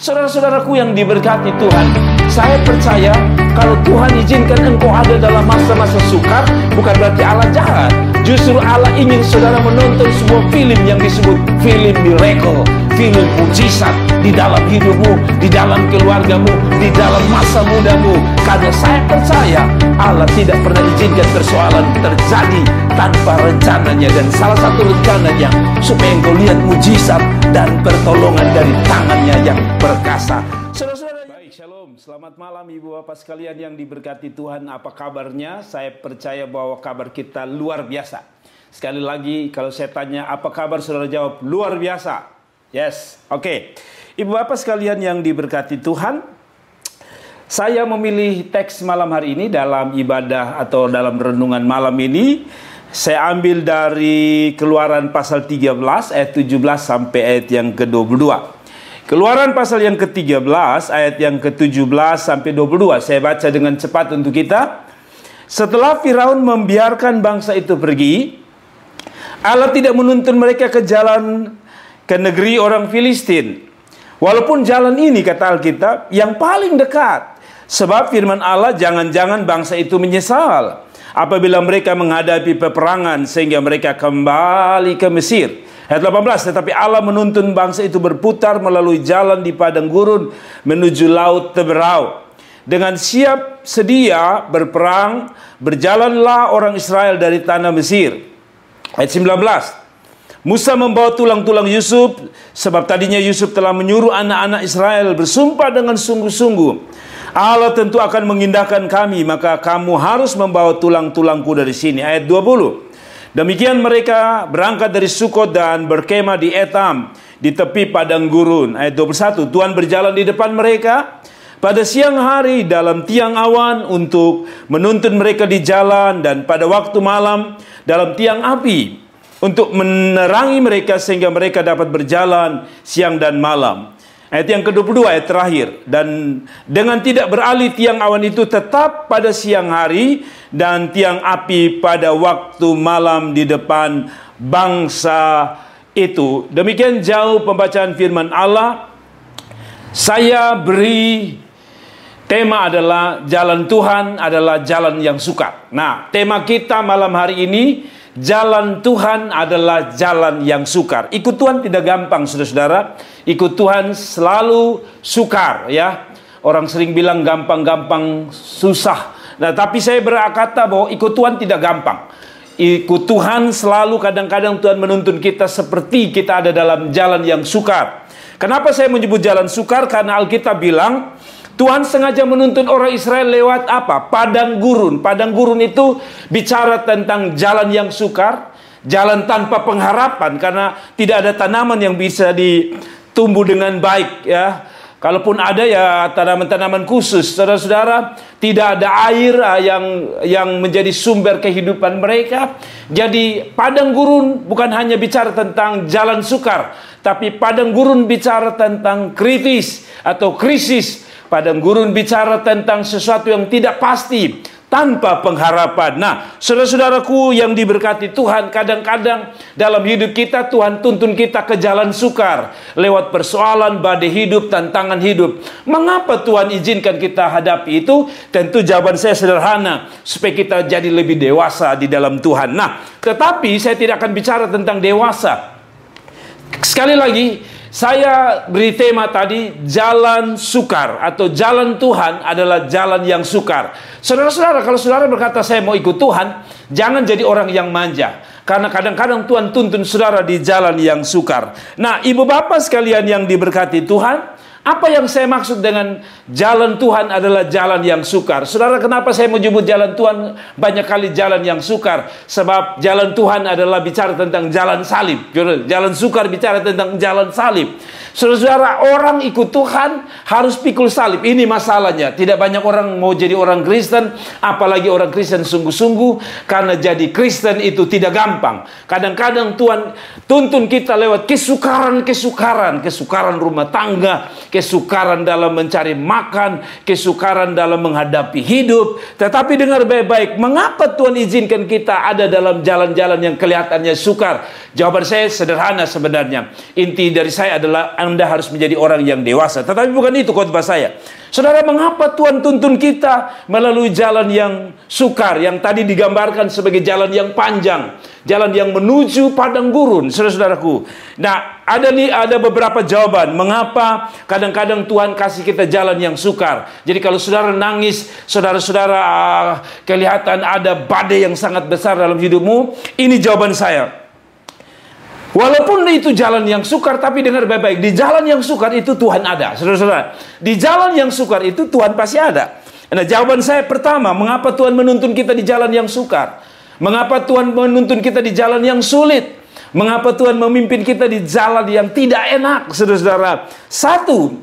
Saudara-saudaraku yang diberkati Tuhan, saya percaya kalau Tuhan izinkan engkau ada dalam masa-masa sukar, bukan berarti Allah jahat. Justru Allah ingin saudara menonton sebuah film yang disebut film miracle, film mujizat di dalam hidupmu, di dalam keluargamu, di dalam masa mudamu. Karena saya percaya Allah tidak pernah izinkan persoalan terjadi tanpa rencananya. Dan salah satu rencananya supaya engkau lihat mujizat dan pertolongan dari tangannya yang perkasa. Baik, shalom, selamat malam ibu bapak sekalian yang diberkati Tuhan. Apa kabarnya? Saya percaya bahwa kabar kita luar biasa. Sekali lagi kalau saya tanya apa kabar, saudara jawab luar biasa. Yes, oke. Ibu bapak sekalian yang diberkati Tuhan, saya memilih teks malam hari ini dalam ibadah atau dalam renungan malam ini. Saya ambil dari Keluaran pasal 13 ayat 17 sampai ayat yang ke-22. Keluaran pasal yang ke-13 ayat yang ke-17 sampai 22. Saya baca dengan cepat untuk kita. Setelah Firaun membiarkan bangsa itu pergi, Allah tidak menuntun mereka ke jalan ke negeri orang Filistin. Walaupun jalan ini, kata Alkitab, yang paling dekat. Sebab firman Allah, jangan-jangan bangsa itu menyesal apabila mereka menghadapi peperangan sehingga mereka kembali ke Mesir. Ayat 18, tetapi Allah menuntun bangsa itu berputar melalui jalan di padang gurun menuju laut Teberau. Dengan siap sedia berperang, berjalanlah orang Israel dari tanah Mesir. Ayat 19, Musa membawa tulang-tulang Yusuf, sebab tadinya Yusuf telah menyuruh anak-anak Israel bersumpah dengan sungguh-sungguh, Allah tentu akan mengindahkan kami, maka kamu harus membawa tulang-tulangku dari sini. Ayat 20, demikian mereka berangkat dari Sukot dan berkemah di Etam, di tepi padang gurun. Ayat 21, Tuhan berjalan di depan mereka pada siang hari dalam tiang awan untuk menuntun mereka di jalan, dan pada waktu malam dalam tiang api untuk menerangi mereka sehingga mereka dapat berjalan siang dan malam. Ayat yang ke-22, ayat terakhir. Dan dengan tidak beralih tiang awan itu tetap pada siang hari dan tiang api pada waktu malam di depan bangsa itu. Demikian jauh pembacaan firman Allah. Saya beri tema adalah jalan Tuhan adalah jalan yang sukar. Nah, tema kita malam hari ini, jalan Tuhan adalah jalan yang sukar. Ikut Tuhan tidak gampang, saudara-saudara. Ikut Tuhan selalu sukar, ya. Orang sering bilang gampang-gampang susah. Nah, tapi saya berkata bahwa ikut Tuhan tidak gampang. Ikut Tuhan selalu kadang-kadang Tuhan menuntun kita seperti kita ada dalam jalan yang sukar. Kenapa saya menyebut jalan sukar? Karena Alkitab bilang Tuhan sengaja menuntun orang Israel lewat apa? Padang gurun. Padang gurun itu bicara tentang jalan yang sukar, jalan tanpa pengharapan, karena tidak ada tanaman yang bisa tumbuh dengan baik, ya. Kalaupun ada, ya tanaman-tanaman khusus. Saudara-saudara, tidak ada air yang menjadi sumber kehidupan mereka. Jadi padang gurun bukan hanya bicara tentang jalan sukar, tapi padang gurun bicara tentang kritis atau krisis. Padang gurun bicara tentang sesuatu yang tidak pasti, tanpa pengharapan. Nah, saudara-saudaraku yang diberkati Tuhan, kadang-kadang dalam hidup kita Tuhan tuntun kita ke jalan sukar lewat persoalan, badai hidup, tantangan hidup. Mengapa Tuhan izinkan kita hadapi itu? Tentu jawaban saya sederhana, supaya kita jadi lebih dewasa di dalam Tuhan. Nah, tetapi saya tidak akan bicara tentang dewasa. Sekali lagi, saya beri tema tadi, jalan sukar atau jalan Tuhan adalah jalan yang sukar. Saudara-saudara, kalau saudara berkata saya mau ikut Tuhan, jangan jadi orang yang manja. Karena kadang-kadang Tuhan tuntun saudara di jalan yang sukar. Nah, ibu bapak sekalian yang diberkati Tuhan, apa yang saya maksud dengan jalan Tuhan adalah jalan yang sukar? Saudara, kenapa saya menyebut jalan Tuhan banyak kali jalan yang sukar? Sebab jalan Tuhan adalah bicara tentang jalan salib. Jalan sukar bicara tentang jalan salib. Saudara-saudara, orang ikut Tuhan harus pikul salib. Ini masalahnya. Tidak banyak orang mau jadi orang Kristen, apalagi orang Kristen sungguh-sungguh, karena jadi Kristen itu tidak gampang. Kadang-kadang Tuhan tuntun kita lewat kesukaran rumah tangga, kesukaran dalam mencari makan, kesukaran dalam menghadapi hidup. Tetapi dengar baik-baik, mengapa Tuhan izinkan kita ada dalam jalan-jalan yang kelihatannya sukar? Jawaban saya sederhana sebenarnya. Inti dari saya adalah Anda harus menjadi orang yang dewasa. Tetapi bukan itu khotbah saya. Saudara, mengapa Tuhan tuntun kita melalui jalan yang sukar, yang tadi digambarkan sebagai jalan yang panjang, jalan yang menuju padang gurun, saudara-saudaraku. Nah, ada beberapa jawaban mengapa kadang-kadang Tuhan kasih kita jalan yang sukar. Jadi kalau saudara nangis, saudara-saudara kelihatan ada badai yang sangat besar dalam hidupmu, ini jawaban saya. Walaupun itu jalan yang sukar, tapi dengar baik-baik, di jalan yang sukar itu Tuhan ada, saudara-saudara. Di jalan yang sukar itu Tuhan pasti ada. Nah, jawaban saya pertama, mengapa Tuhan menuntun kita di jalan yang sukar? Mengapa Tuhan menuntun kita di jalan yang sulit? Mengapa Tuhan memimpin kita di jalan yang tidak enak, saudara-saudara? Satu,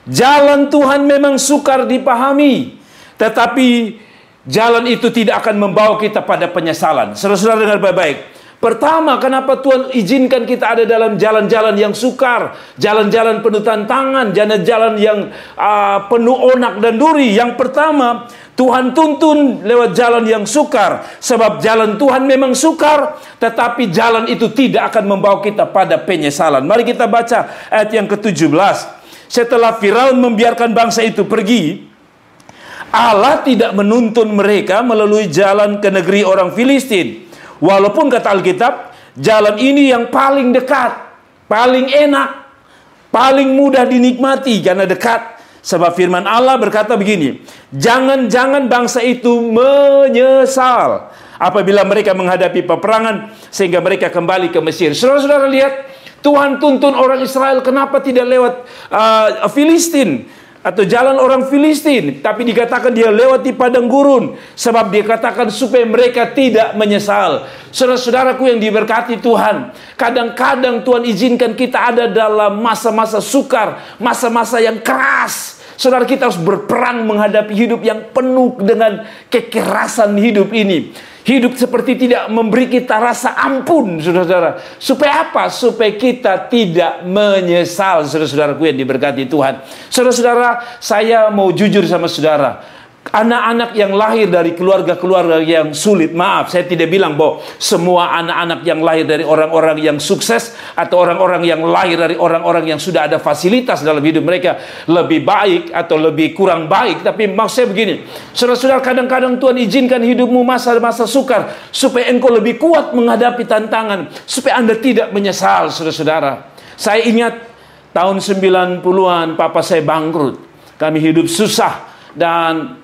jalan Tuhan memang sukar dipahami, tetapi jalan itu tidak akan membawa kita pada penyesalan. Saudara-saudara dengar baik-baik. Pertama, kenapa Tuhan izinkan kita ada dalam jalan-jalan yang sukar, jalan-jalan penuh tantangan, jalan-jalan yang penuh onak dan duri? Yang pertama, Tuhan tuntun lewat jalan yang sukar, sebab jalan Tuhan memang sukar, tetapi jalan itu tidak akan membawa kita pada penyesalan. Mari kita baca ayat yang ke-17. Setelah Firaun membiarkan bangsa itu pergi, Allah tidak menuntun mereka melalui jalan ke negeri orang Filistin. Walaupun kata Alkitab, jalan ini yang paling dekat, paling enak, paling mudah dinikmati karena dekat. Sebab firman Allah berkata begini, jangan-jangan bangsa itu menyesal apabila mereka menghadapi peperangan sehingga mereka kembali ke Mesir. Saudara-saudara lihat, Tuhan tuntun orang Israel kenapa tidak lewat Filistin atau jalan orang Filistin, tapi dikatakan dia lewati padang gurun, sebab dia katakan supaya mereka tidak menyesal. Saudara-saudaraku yang diberkati Tuhan, kadang-kadang Tuhan izinkan kita ada dalam masa-masa sukar, masa-masa yang keras. Saudara, kita harus berperang menghadapi hidup yang penuh dengan kekerasan hidup ini. Hidup seperti tidak memberi kita rasa ampun, saudara-saudara. Supaya apa? Supaya kita tidak menyesal, saudara-saudaraku yang diberkati Tuhan. Saudara-saudara, saya mau jujur sama saudara. Anak-anak yang lahir dari keluarga-keluarga yang sulit, maaf, saya tidak bilang bahwa semua anak-anak yang lahir dari orang-orang yang sukses atau orang-orang yang lahir dari orang-orang yang sudah ada fasilitas dalam hidup mereka lebih baik atau lebih kurang baik. Tapi maksud saya begini, saudara-saudara, kadang-kadang Tuhan izinkan hidupmu masa-masa sukar supaya engkau lebih kuat menghadapi tantangan, supaya Anda tidak menyesal, saudara-saudara. Saya ingat tahun 90-an papa saya bangkrut. Kami hidup susah dan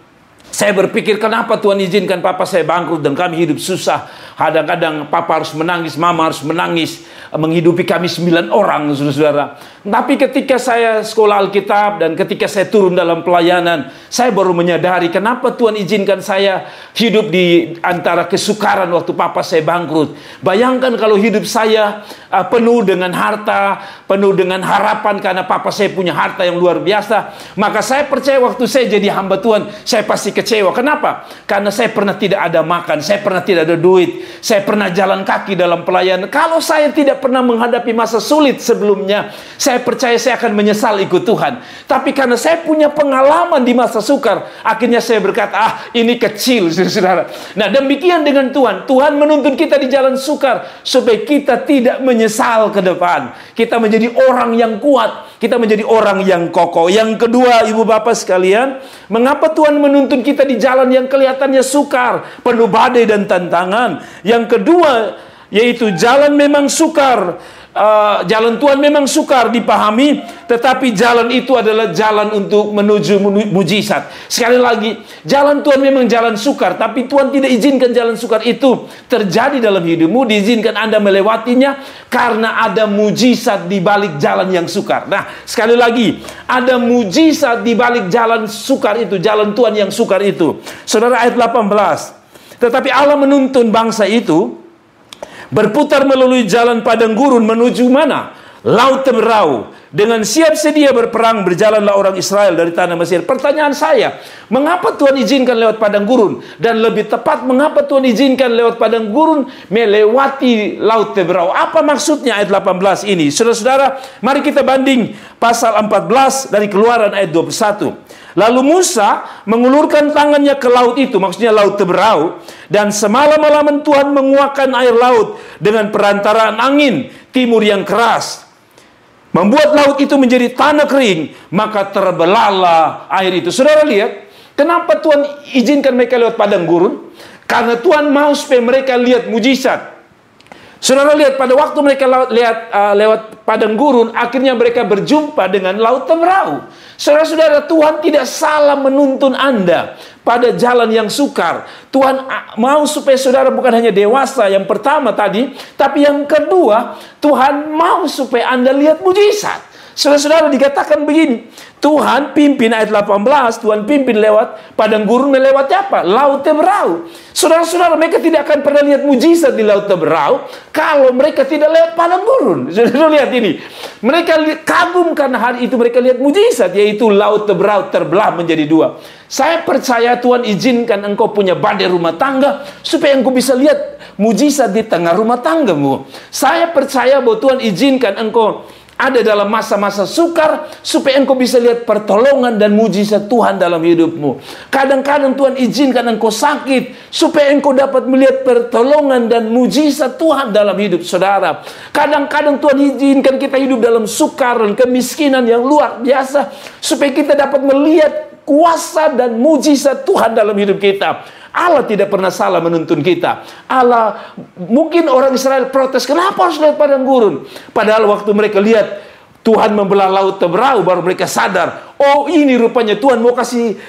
saya berpikir, kenapa Tuhan izinkan papa saya bangkrut dan kami hidup susah. Kadang-kadang papa harus menangis, mama harus menangis, menghidupi kami 9 orang, saudara-saudara. Tapi ketika saya sekolah Alkitab dan ketika saya turun dalam pelayanan, saya baru menyadari kenapa Tuhan izinkan saya hidup di antara kesukaran waktu papa saya bangkrut. Bayangkan kalau hidup saya penuh dengan harta, penuh dengan harapan karena papa saya punya harta yang luar biasa. Maka saya percaya waktu saya jadi hamba Tuhan, saya pasti kecewa. Kenapa? Karena saya pernah tidak ada makan, saya pernah tidak ada duit, saya pernah jalan kaki dalam pelayanan. Kalau saya tidak pernah menghadapi masa sulit sebelumnya, saya percaya saya akan menyesal ikut Tuhan. Tapi karena saya punya pengalaman di masa sukar, akhirnya saya berkata, ini kecil, saudara. Nah, demikian dengan Tuhan. Tuhan menuntun kita di jalan sukar supaya kita tidak menyesal ke depan. Kita menjadi orang yang kuat, kita menjadi orang yang kokoh. Yang kedua, ibu bapak sekalian, mengapa Tuhan menuntun kita di jalan yang kelihatannya sukar, penuh badai dan tantangan? Yang kedua, yaitu jalan memang sukar. Jalan Tuhan memang sukar dipahami, tetapi jalan itu adalah jalan untuk menuju mujizat. Sekali lagi, jalan Tuhan memang jalan sukar, tapi Tuhan tidak izinkan jalan sukar itu terjadi dalam hidupmu. Diizinkan Anda melewatinya karena ada mujizat di balik jalan yang sukar. Nah, sekali lagi, ada mujizat di balik jalan sukar itu, jalan Tuhan yang sukar itu. Saudara, ayat 18. Tetapi Allah menuntun bangsa itu berputar melalui jalan padang gurun menuju mana? Laut Teberau. Dengan siap sedia berperang berjalanlah orang Israel dari tanah Mesir. Pertanyaan saya, mengapa Tuhan izinkan lewat padang gurun? Dan lebih tepat, mengapa Tuhan izinkan lewat padang gurun melewati Laut Teberau? Apa maksudnya ayat 18 ini? Saudara-saudara, mari kita banding pasal 14 dari Keluaran ayat 21. Lalu Musa mengulurkan tangannya ke laut itu, maksudnya Laut Teberau, dan semalam-malaman Tuhan menguakkan air laut dengan perantaraan angin timur yang keras, membuat laut itu menjadi tanah kering, maka terbelahlah air itu. Saudara lihat, kenapa Tuhan izinkan mereka lewat padang gurun? Karena Tuhan mau supaya mereka lihat mujizat. Saudara lihat, pada waktu mereka lewat padang gurun, akhirnya mereka berjumpa dengan Laut Teberau. Saudara-saudara, Tuhan tidak salah menuntun Anda pada jalan yang sukar. Tuhan mau supaya saudara bukan hanya dewasa yang pertama tadi, tapi yang kedua, Tuhan mau supaya Anda lihat mujizat. Saudara-saudara, dikatakan begini, Tuhan pimpin ayat 18, Tuhan pimpin lewat padang gurun melewati apa? Laut Teberau. Saudara-saudara, mereka tidak akan pernah lihat mujizat di Laut Teberau kalau mereka tidak lewat padang gurun. Saudara lihat ini, mereka kagum karena hari itu mereka lihat mujizat, yaitu Laut Teberau terbelah menjadi dua. Saya percaya Tuhan izinkan engkau punya badai rumah tangga supaya engkau bisa lihat mujizat di tengah rumah tanggamu. Saya percaya bahwa Tuhan izinkan engkau ada dalam masa-masa sukar supaya engkau bisa lihat pertolongan dan mujizat Tuhan dalam hidupmu. Kadang-kadang Tuhan izinkan engkau sakit supaya engkau dapat melihat pertolongan dan mujizat Tuhan dalam hidup saudara. Kadang-kadang Tuhan izinkan kita hidup dalam sukar dan kemiskinan yang luar biasa supaya kita dapat melihat kuasa dan mujizat Tuhan dalam hidup kita. Allah tidak pernah salah menuntun kita. Allah, mungkin orang Israel protes, kenapa harus lihat padang gurun? Padahal waktu mereka lihat Tuhan membelah Laut Teberau, baru mereka sadar, oh ini rupanya Tuhan mau kasih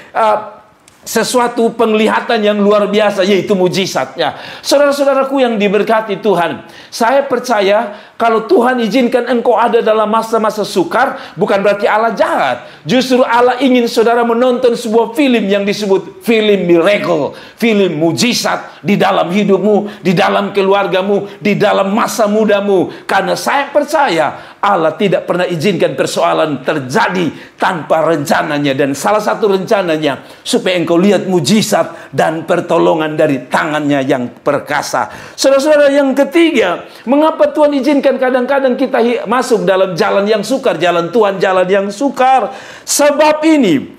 sesuatu penglihatan yang luar biasa, yaitu mujizatnya. Saudara-saudaraku yang diberkati Tuhan, saya percaya kalau Tuhan izinkan engkau ada dalam masa-masa sukar, bukan berarti Allah jahat. Justru Allah ingin saudara menonton sebuah film yang disebut film miracle, film mujizat di dalam hidupmu, di dalam keluargamu, di dalam masa mudamu. Karena saya percaya Allah tidak pernah izinkan persoalan terjadi tanpa rencananya. Dan salah satu rencananya supaya engkau lihat mujizat dan pertolongan dari tangannya yang perkasa. Saudara-saudara, yang ketiga, mengapa Tuhan izinkan kadang-kadang kita masuk dalam jalan yang sukar? Jalan Tuhan, jalan yang sukar. Sebab ini,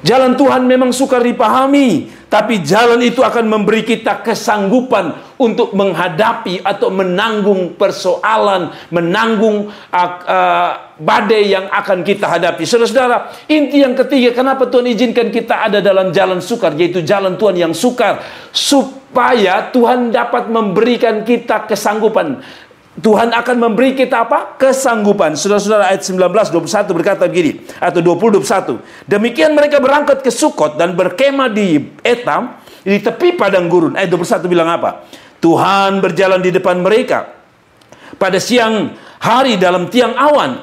jalan Tuhan memang sukar dipahami, tapi jalan itu akan memberi kita kesanggupan untuk menghadapi atau menanggung persoalan, menanggung badai yang akan kita hadapi. Saudara-saudara, inti yang ketiga, kenapa Tuhan izinkan kita ada dalam jalan sukar, yaitu jalan Tuhan yang sukar, supaya Tuhan dapat memberikan kita kesanggupan. Tuhan akan memberi kita apa? Kesanggupan. Saudara-saudara, ayat 19-21 berkata begini, atau 20-21. Demikian mereka berangkat ke Sukot dan berkemah di Etam, di tepi padang gurun. Ayat 21 bilang apa? Tuhan berjalan di depan mereka pada siang hari dalam tiang awan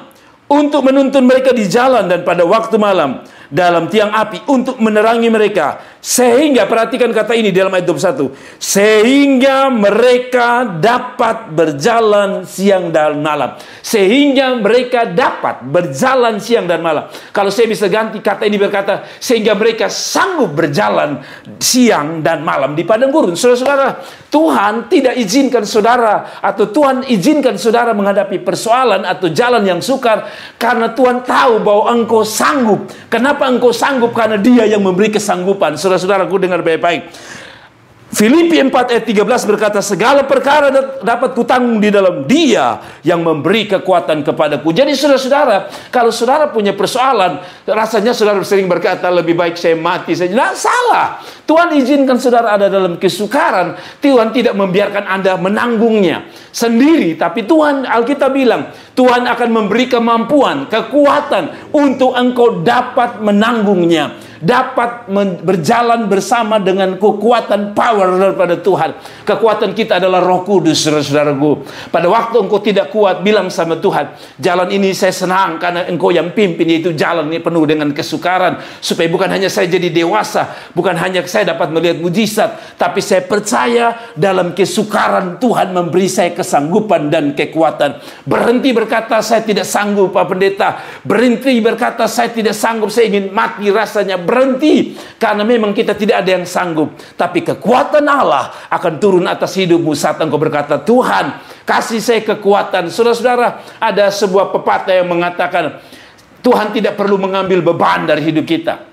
untuk menuntun mereka di jalan, dan pada waktu malam dalam tiang api untuk menerangi mereka. Sehingga, perhatikan kata ini dalam ayat 21, sehingga mereka dapat berjalan siang dan malam. Sehingga mereka dapat berjalan siang dan malam. Kalau saya bisa ganti kata ini berkata, sehingga mereka sanggup berjalan siang dan malam di padang gurun. Saudara-saudara, Tuhan tidak izinkan saudara, atau Tuhan izinkan saudara menghadapi persoalan atau jalan yang sukar, karena Tuhan tahu bahwa engkau sanggup. Kenapa engkau sanggup? Karena Dia yang memberi kesanggupan. Saudara-saudaraku, dengar baik-baik. Filipi 4 ayat 13 berkata, segala perkara dapat kutanggung di dalam Dia yang memberi kekuatan kepadaku. Jadi saudara-saudara, kalau saudara punya persoalan, rasanya saudara sering berkata, lebih baik saya mati saja. Nah, salah. Tuhan izinkan saudara ada dalam kesukaran. Tuhan tidak membiarkan Anda menanggungnya sendiri, tapi Tuhan, Alkitab bilang, Tuhan akan memberi kemampuan, kekuatan untuk engkau dapat menanggungnya. dapat berjalan bersama dengan kekuatan power daripada Tuhan. Kekuatan kita adalah Roh Kudus, saudara-saudaraku. Pada waktu engkau tidak kuat, bilang sama Tuhan, jalan ini saya senang karena engkau yang pimpin, yaitu jalan ini penuh dengan kesukaran. Supaya bukan hanya saya jadi dewasa, bukan hanya saya dapat melihat mujizat, tapi saya percaya dalam kesukaran Tuhan memberi saya kesanggupan dan kekuatan. Berhenti berkata saya tidak sanggup Pak Pendeta, berhenti berkata saya tidak sanggup, saya ingin mati rasanya. Berhenti, karena memang kita tidak ada yang sanggup, tapi kekuatan Allah akan turun atas hidupmu saat engkau berkata, Tuhan kasih saya kekuatan. Saudara-saudara, ada sebuah pepatah yang mengatakan Tuhan tidak perlu mengambil beban dari hidup kita,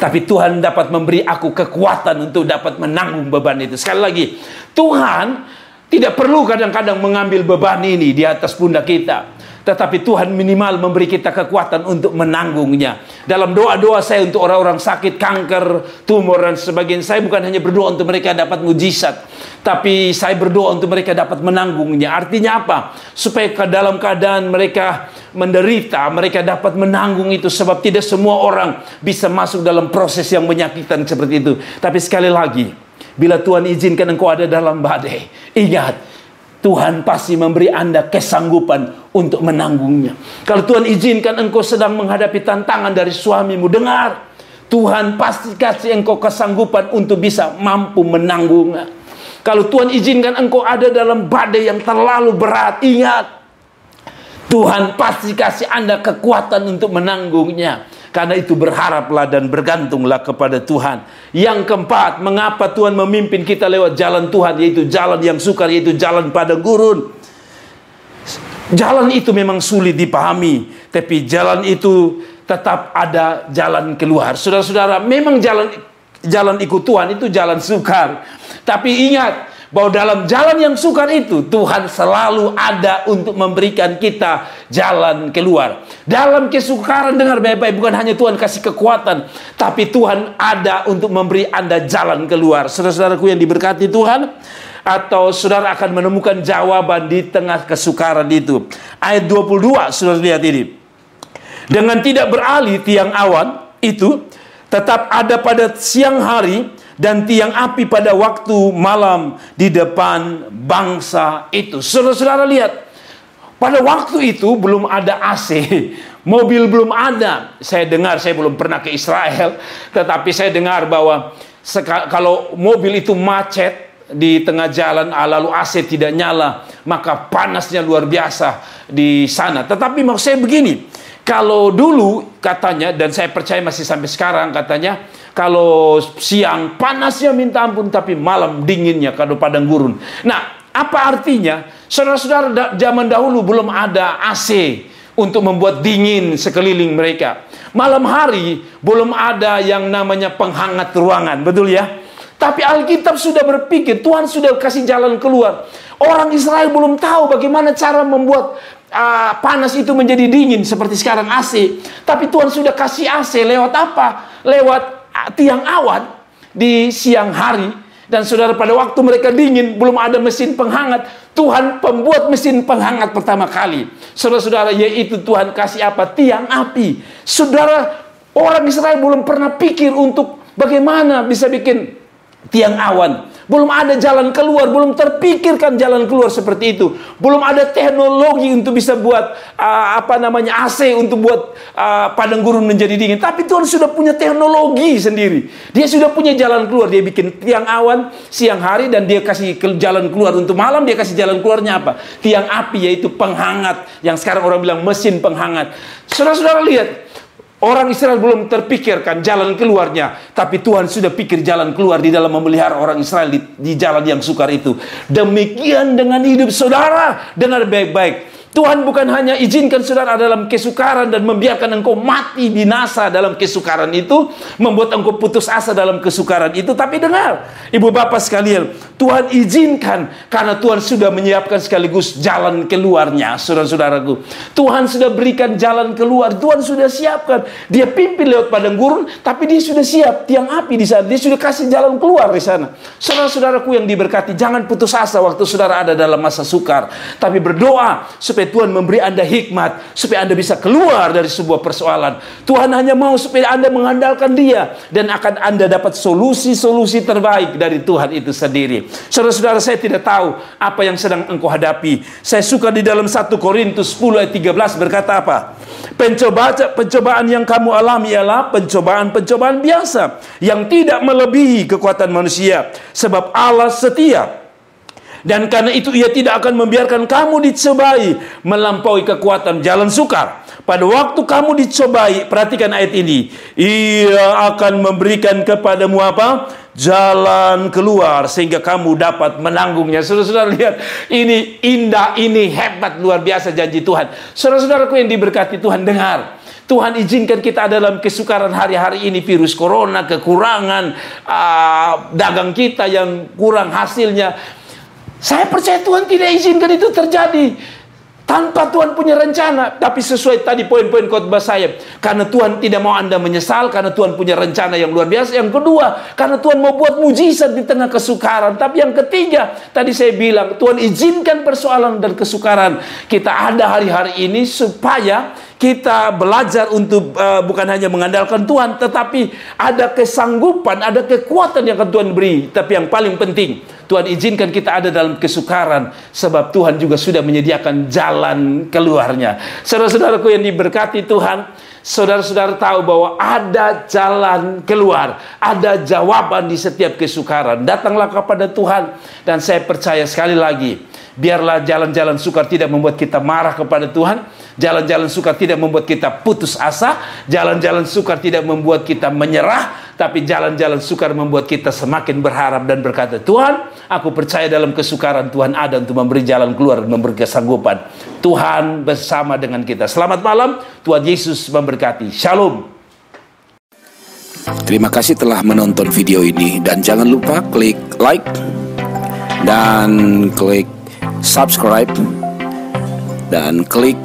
tapi Tuhan dapat memberi aku kekuatan untuk dapat menanggung beban itu. Sekali lagi, Tuhan tidak perlu kadang-kadang mengambil beban ini di atas pundak kita, tetapi Tuhan minimal memberi kita kekuatan untuk menanggungnya. Dalam doa-doa saya untuk orang-orang sakit, kanker, tumor, dan sebagainya, saya bukan hanya berdoa untuk mereka dapat mujizat, tapi saya berdoa untuk mereka dapat menanggungnya. Artinya apa? Supaya dalam keadaan mereka menderita, mereka dapat menanggung itu. Sebab tidak semua orang bisa masuk dalam proses yang menyakitkan seperti itu. Tapi sekali lagi, bila Tuhan izinkan engkau ada dalam badai, ingat, Tuhan pasti memberi Anda kesanggupan untuk menanggungnya. Kalau Tuhan izinkan engkau sedang menghadapi tantangan dari suamimu, dengar, Tuhan pasti kasih engkau kesanggupan untuk bisa mampu menanggungnya. Kalau Tuhan izinkan engkau ada dalam badai yang terlalu berat, ingat, Tuhan pasti kasih Anda kekuatan untuk menanggungnya. Karena itu berharaplah dan bergantunglah kepada Tuhan. Yang keempat, mengapa Tuhan memimpin kita lewat jalan Tuhan, yaitu jalan yang sukar, yaitu jalan padang gurun. Jalan itu memang sulit dipahami, tapi jalan itu tetap ada jalan keluar. Saudara-saudara, memang jalan ikut Tuhan itu jalan sukar. Tapi ingat, bahwa dalam jalan yang sukar itu Tuhan selalu ada untuk memberikan kita jalan keluar. Dalam kesukaran, dengar baik-baik, bukan hanya Tuhan kasih kekuatan, tapi Tuhan ada untuk memberi Anda jalan keluar. Saudara-saudaraku yang diberkati Tuhan, atau saudara akan menemukan jawaban di tengah kesukaran itu. Ayat 22, saudara lihat ini. Dengan tidak beralih tiang awan itu tetap ada pada siang hari, dan tiang api pada waktu malam di depan bangsa itu. Saudara-saudara lihat, pada waktu itu belum ada AC, mobil belum ada. Saya dengar, saya belum pernah ke Israel, tetapi saya dengar bahwa kalau mobil itu macet di tengah jalan, lalu AC tidak nyala, maka panasnya luar biasa di sana. Tetapi maksud saya begini, kalau dulu katanya, dan saya percaya masih sampai sekarang katanya, kalau siang panasnya minta ampun, tapi malam dinginnya kalau padang gurun. Nah, apa artinya? Saudara-saudara, zaman dahulu belum ada AC untuk membuat dingin sekeliling mereka. Malam hari belum ada yang namanya penghangat ruangan, betul ya? Tapi Alkitab sudah berpikir, Tuhan sudah kasih jalan keluar. Orang Israel belum tahu bagaimana cara membuat panas itu menjadi dingin seperti sekarang AC. Tapi Tuhan sudah kasih AC lewat apa? Lewat tiang awan di siang hari. Dan saudara, pada waktu mereka dingin, belum ada mesin penghangat, Tuhan pembuat mesin penghangat pertama kali. Saudara-saudara, yaitu Tuhan kasih apa? Tiang api. Saudara, orang Israel belum pernah pikir untuk bagaimana bisa bikin tiang awan. Belum ada jalan keluar, belum terpikirkan jalan keluar seperti itu. Belum ada teknologi untuk bisa buat AC untuk buat padang gurun menjadi dingin. Tapi Tuhan sudah punya teknologi sendiri. Dia sudah punya jalan keluar. Dia bikin tiang awan siang hari, dan dia kasih jalan keluar untuk malam. Dia kasih jalan keluarnya apa? Tiang api, yaitu penghangat, yang sekarang orang bilang mesin penghangat. Saudara-saudara lihat, orang Israel belum terpikirkan jalan keluarnya, tapi Tuhan sudah pikir jalan keluar di dalam memelihara orang Israel di jalan yang sukar itu. Demikian dengan hidup saudara. Dengar baik-baik, Tuhan bukan hanya izinkan saudara dalam kesukaran dan membiarkan engkau mati binasa dalam kesukaran itu, membuat engkau putus asa dalam kesukaran itu. Tapi dengar, ibu bapak sekalian, Tuhan izinkan karena Tuhan sudah menyiapkan sekaligus jalan keluarnya. Saudara-saudaraku, Tuhan sudah berikan jalan keluar. Tuhan sudah siapkan. Dia pimpin lewat padang gurun, tapi dia sudah siap tiang api di sana. Dia sudah kasih jalan keluar di sana. Saudara-saudaraku yang diberkati, jangan putus asa waktu saudara ada dalam masa sukar, tapi berdoa supaya supaya Tuhan memberi Anda hikmat, supaya Anda bisa keluar dari sebuah persoalan. Tuhan hanya mau supaya Anda mengandalkan Dia, dan akan Anda dapat solusi-solusi terbaik dari Tuhan itu sendiri. Saudara-saudara, saya tidak tahu apa yang sedang engkau hadapi. Saya suka di dalam 1 Korintus 10 ayat 13 berkata apa? Pencobaan yang kamu alami ialah pencobaan-pencobaan biasa yang tidak melebihi kekuatan manusia, sebab Allah setia. Dan karena itu Ia tidak akan membiarkan kamu dicobai melampaui kekuatan jalan sukar. Pada waktu kamu dicobai, perhatikan ayat ini, Ia akan memberikan kepadamu apa? Jalan keluar, sehingga kamu dapat menanggungnya. Saudara-saudara, lihat, ini indah, ini hebat, luar biasa janji Tuhan. Saudara-saudaraku yang diberkati Tuhan, dengar. Tuhan izinkan kita dalam kesukaran hari-hari ini, virus corona, kekurangan dagang kita yang kurang hasilnya. Saya percaya Tuhan tidak izinkan itu terjadi tanpa Tuhan punya rencana. Tapi sesuai tadi poin-poin khotbah saya, karena Tuhan tidak mau Anda menyesal, karena Tuhan punya rencana yang luar biasa. Yang kedua, karena Tuhan mau buat mujizat di tengah kesukaran. Tapi yang ketiga, tadi saya bilang, Tuhan izinkan persoalan dan kesukaran kita ada hari-hari ini supaya kita belajar untuk bukan hanya mengandalkan Tuhan, tetapi ada kesanggupan, ada kekuatan yang akan Tuhan beri. Tapi yang paling penting, Tuhan izinkan kita ada dalam kesukaran, sebab Tuhan juga sudah menyediakan jalan keluarnya. Saudara-saudaraku yang diberkati Tuhan, saudara-saudara tahu bahwa ada jalan keluar, ada jawaban di setiap kesukaran. Datanglah kepada Tuhan, dan saya percaya sekali lagi, biarlah jalan-jalan sukar tidak membuat kita marah kepada Tuhan. Jalan-jalan sukar tidak membuat kita putus asa. Jalan-jalan sukar tidak membuat kita menyerah. Tapi jalan-jalan sukar membuat kita semakin berharap dan berkata, Tuhan, aku percaya dalam kesukaran Tuhan ada untuk memberi jalan keluar, memberi kesanggupan. Tuhan bersama dengan kita. Selamat malam, Tuhan Yesus memberkati. Shalom. Terima kasih telah menonton video ini, dan jangan lupa klik like dan klik subscribe dan klik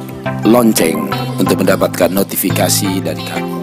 lonceng untuk mendapatkan notifikasi dari kami.